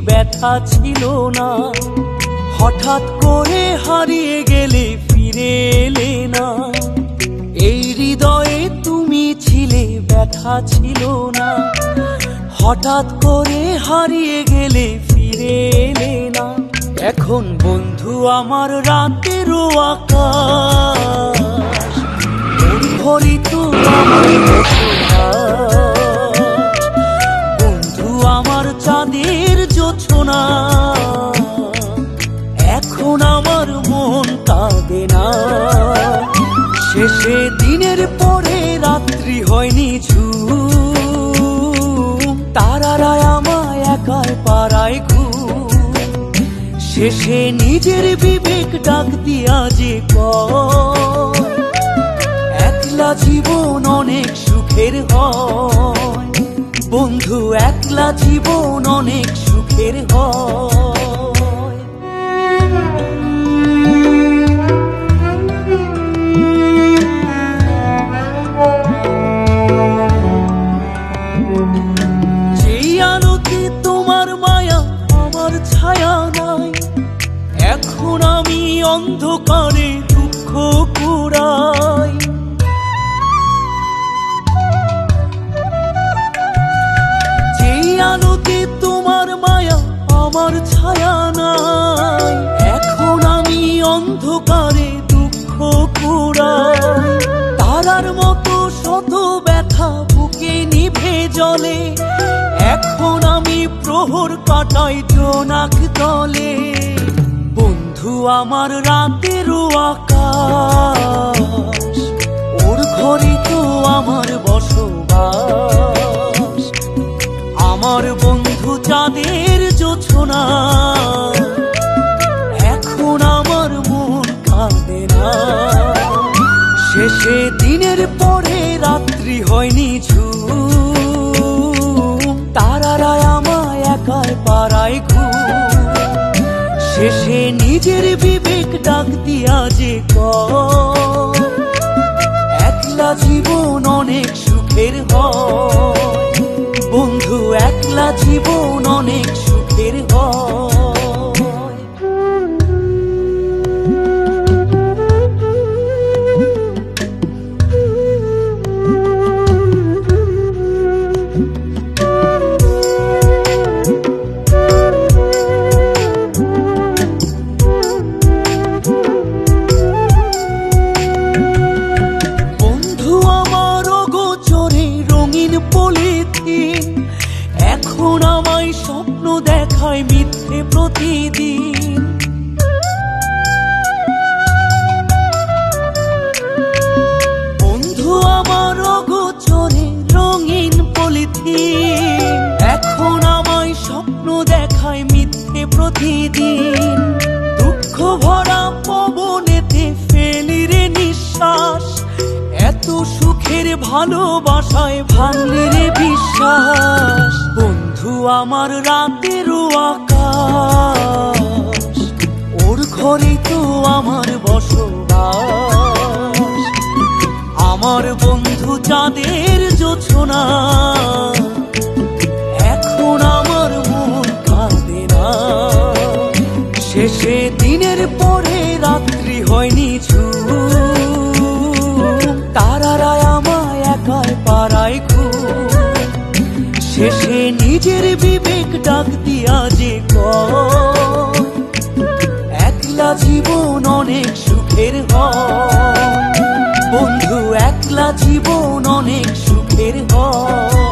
ব্যথা ছিল না, হঠাৎ করে হারিয়ে গেলে ফিরে এলে না। এই হৃদয়ে তুমি ছিলে, ব্যথা ছিল না, হঠাৎ করে হারিয়ে গেলে ফিরে এলে না। এখন বন্ধু আমার রাতেরও আকাশ, মুখরিত আমার বন্ধু আমার চাঁদের জোছনা। এখন আমার মন কাঁদে না, শেষে দিনের পরে রাত্রি হয়নি ঝুম, তারারা আমায় একাই পাড়ায় ঘুম। শেষে নিজের বিবেক ডাক দিয়া যে একলা জীবন অনেক সুখের হয়, বন্ধু একলা জীবন অনেক সুখের হয়। যেই আলোতে তোমার মায়া আমার ছায়া নাই, এখন আমি অন্ধকারে দুঃখ কুড়াই। যেই আলোতে তোমার মায়া আমার ছায়া নাই, এখন আমি অন্ধকারে দুঃখ কুড়াই। তারার মতো শত ব্যথা বুকে নিভে জ্বলে, এখন আমি প্রহর কাটাই জোনাক তলে। বন্ধু আমার রাতেরও আকাশ, ওর ঘরে তো আমার বসবাস। আমার বন্ধু চাঁদের জোছনা, এখন আমার মন কাঁদে না। শেষে দিনের পরে রাত্রি হয়নি ঝুম, তারারা আমায় একাই পাড়ায় ঘুম। শেষে নিজের বিবেক ডাক দিয়া যে একলা জীবন অনেক সুখের হয়, বন্ধু একলা জীবন অনেক সুখের হয়। এখন আমায় স্বপ্ন দেখায় মিথ্যে প্রতিদিন। বন্ধু আমার অগোচরে রঙিন পলিথিন, এখন আমায় স্বপ্ন দেখায় মিথ্যে প্রতিদিন। দুঃখ ভরা পবনেতে ফেলি রে নিঃশ্বাস, এত সুখের ভালোবাসায় ভাঙলি রে বিশ্বাস। বন্ধু আমার রাতেরও আকাশ, ওর ঘরে তো আমার বসবাস। আমার বন্ধু চাঁদের জোছনা, এখন আমার মন কাঁদে না। শেষে দিনের পরে রাত্রি হয়নি ঝুম, তারারা আমায় একাই পাড়ায় ঘুম। শেষে নিজের বিবেক ডাক দিয়া যে একলা জীবন অনেক সুখের হয়, বন্ধু একলা জীবন অনেক সুখের হয়।